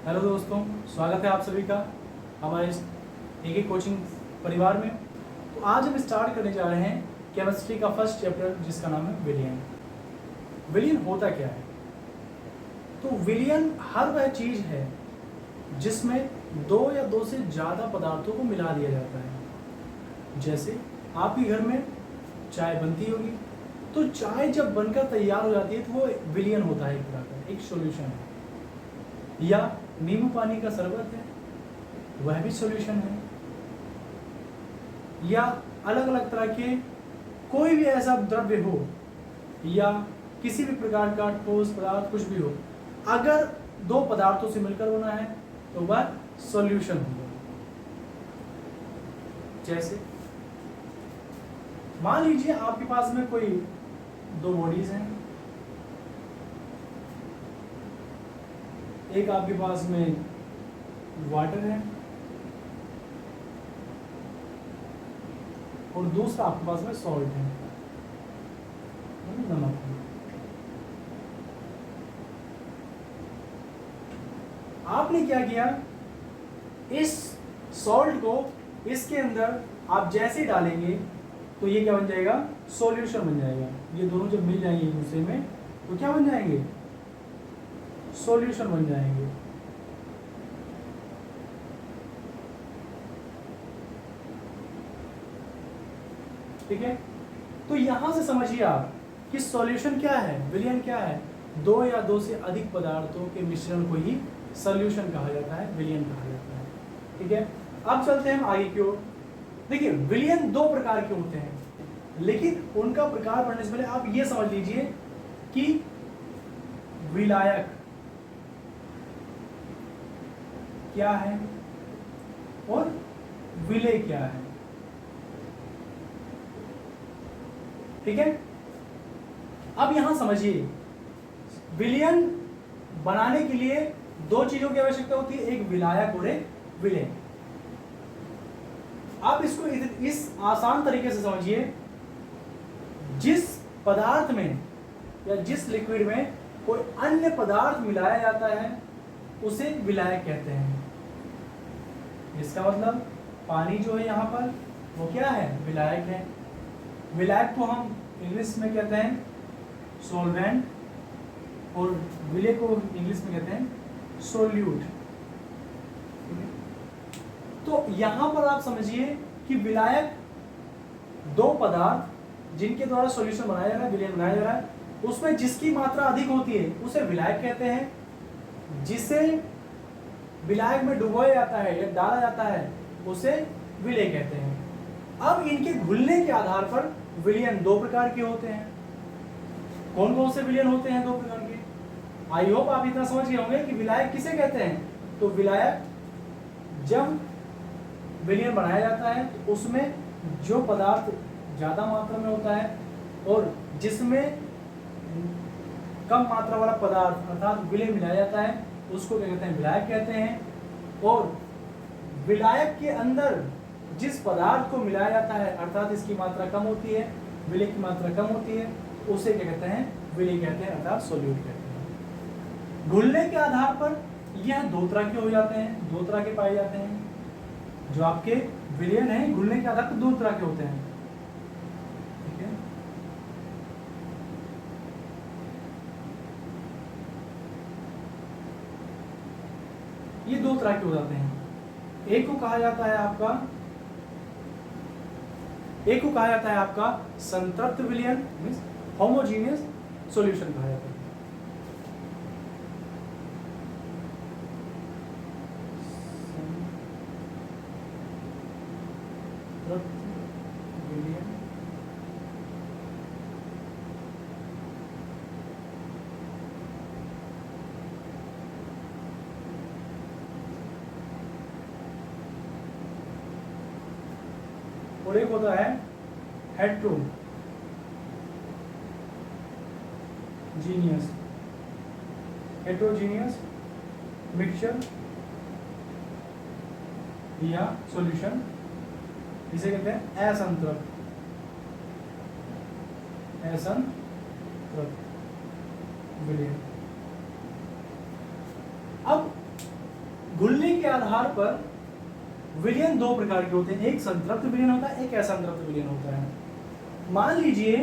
Hello दोस्तों, स्वागत है आप सभी का हमारे इस एक कोचिंग परिवार में। तो आज हम स्टार्ट करने जा रहे हैं केमिस्ट्री का फर्स्ट चैप्टर जिसका नाम है विलयन। विलयन होता क्या है? तो विलयन हर वह चीज़ है जिसमें दो या दो से ज़्यादा पदार्थों को मिला दिया जाता है। जैसे आपके घर में चाय बनती होगी, तो चाय जब बनकर तैयार हो जाती है तो वो विलयन होता है, एक तरह का एक सॉल्यूशन है। या नींबू पानी का शरबत है, वह भी सॉल्यूशन है। या अलग अलग तरह के कोई भी ऐसा द्रव्य हो या किसी भी प्रकार का ठोस पदार्थ कुछ भी हो, अगर दो पदार्थों से मिलकर बना है तो वह सॉल्यूशन होगा। जैसे मान लीजिए आपके पास में कोई दो बॉडीज हैं, एक आपके पास में वाटर है और दूसरा आपके पास में सॉल्ट है, नमक है। आपने क्या किया, इस सॉल्ट को इसके अंदर आप जैसे डालेंगे तो ये क्या बन जाएगा, सॉल्यूशन बन जाएगा। ये दोनों जब मिल जाएंगे एक दूसरे में तो क्या बन जाएंगे, सॉल्यूशन बन जाएंगे। ठीक है, तो यहां से समझिए आप कि सॉल्यूशन क्या है, विलयन क्या है। दो या दो से अधिक पदार्थों के मिश्रण को ही सॉल्यूशन कहा जाता है, विलयन कहा जाता है। ठीक है, अब चलते हैं हम आगे की ओर। देखिए, विलयन दो प्रकार के होते हैं, लेकिन उनका प्रकार पढ़ने से पहले आप ये समझ लीजिए कि विलायक क्या है और विलय क्या है। ठीक है, अब यहां समझिए, विलयन बनाने के लिए दो चीजों की आवश्यकता होती है, एक विलायक और एक विलय। आप इसको इस आसान तरीके से समझिए, जिस पदार्थ में या जिस लिक्विड में कोई अन्य पदार्थ मिलाया जाता है उसे विलायक कहते हैं। इसका मतलब पानी जो है यहाँ पर वो क्या है, विलायक है। विलायक को हम इंग्लिश में कहते हैं सॉल्वेंट और विलय को इंग्लिश में कहते हैं सोल्यूट। तो यहां पर आप समझिए कि विलायक दो पदार्थ जिनके द्वारा सॉल्यूशन बनाया जा रहा है, विलयन बनाया जा रहा है, उसमें जिसकी मात्रा अधिक होती है उसे विलायक कहते हैं। जिसे विलायक में डुबोया जाता है या डाला जाता है उसे विलय कहते हैं। अब इनके घुलने के आधार पर विलयन दो प्रकार के होते हैं। कौन कौन से विलयन होते हैं दो प्रकार के? आई होप आप इतना समझ गए होंगे कि विलायक किसे कहते हैं। तो विलायक जब विलयन बनाया जाता है तो उसमें जो पदार्थ ज्यादा मात्रा में होता है और जिसमें कम मात्रा वाला पदार्थ अर्थात विलय मिलाया जाता है उसको क्या कहते हैं, विलायक कहते हैं। और विलायक के अंदर जिस पदार्थ को मिलाया जाता है अर्थात इसकी मात्रा कम होती है, विलय की मात्रा कम होती है, उसे क्या कहते हैं, विलय कहते हैं अर्थात सॉल्यूट कहते हैं। घुलने के आधार पर यह दो तरह के हो जाते हैं, दो तरह के पाए जाते हैं। जो आपके विलयन है घुलने के आधार पर दो तरह के होते हैं। ठीक है, ये दो तरह के हो जाते हैं। एक को कहा जाता है आपका संतृप्त विलयन, मींस होमोजीनियस सॉल्यूशन कहा जाता है। विलयन और एक होता है हेट्रोजीनियस मिक्सचर या सॉल्यूशन, इसे कहते हैं असंतृप्त विलयन। अब घुलने के आधार पर विलयन दो प्रकार के होते हैं, एक संतृप्त विलयन होता है, एक असंतृप्त विलयन होता है। मान लीजिए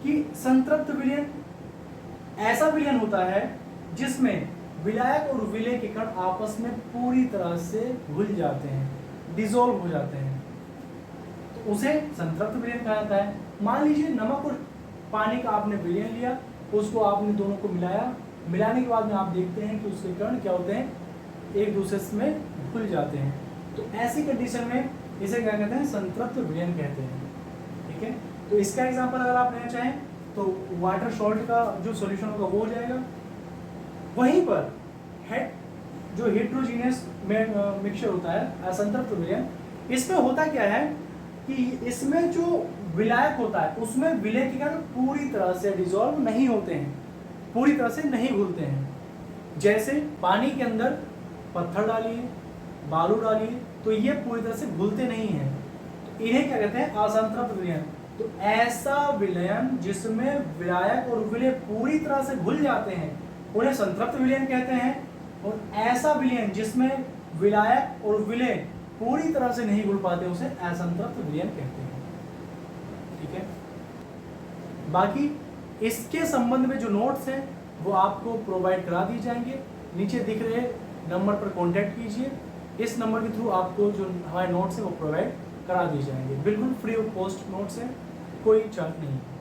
कि संतृप्त विलयन ऐसा विलयन होता है जिसमें विलायक और विलेय के कण आपस में पूरी तरह से घुल जाते हैं, डिसॉल्व हो जाते हैं, तो उसे संतृप्त विलयन कहा जाता है। मान लीजिए नमक और पानी का आपने विलयन लिया, उसको आपने दोनों को मिलाया, मिलाने के बाद में आप देखते हैं कि उसके कण क्या होते हैं, एक दूसरे में घुल जाते हैं। तो ऐसी कंडीशन में इसे क्या कहते हैं, संतृप्त विलयन कहते हैं। ठीक है, तो इसका एग्जांपल अगर आप लेना चाहें तो वाटर सॉल्ट का जो सॉल्यूशन होगा वो हो जाएगा। वहीं पर जो हेट्रोजीनियस मिक्सचर होता है असंतृप्त विलयन, इसमें होता क्या है कि इसमें जो विलायक होता है उसमें विलेय के कण पूरी तरह से डिसॉल्व नहीं होते हैं, पूरी तरह से नहीं घुलते हैं। जैसे पानी के अंदर पत्थर डालिए, बालू डालिए, तो ये पूरी तरह से घुलते नहीं हैं, तो इन्हें क्या कहते हैं, असंतृप्त विलयन। तो ऐसा विलयन जिसमें विलायक और विलेय पूरी तरह से घुल जाते हैं उन्हें संतृप्त विलयन कहते हैं, और ऐसा विलयन जिसमें विलायक और विलेय पूरी तरह से नहीं घुल पाते उसे असंतृप्त विलयन कहते हैं। ठीक है, बाकी इसके संबंध में जो नोट्स हैं वो आपको प्रोवाइड करा दिए जाएंगे, नीचे दिख रहे नंबर पर कांटेक्ट कीजिए, इस नंबर के थ्रू आपको जो हमारे नोट्स हैं वो प्रोवाइड करा दिए जाएंगे। बिल्कुल फ्री ऑफ कॉस्ट नोट्स है, कोई चार्ज नहीं है।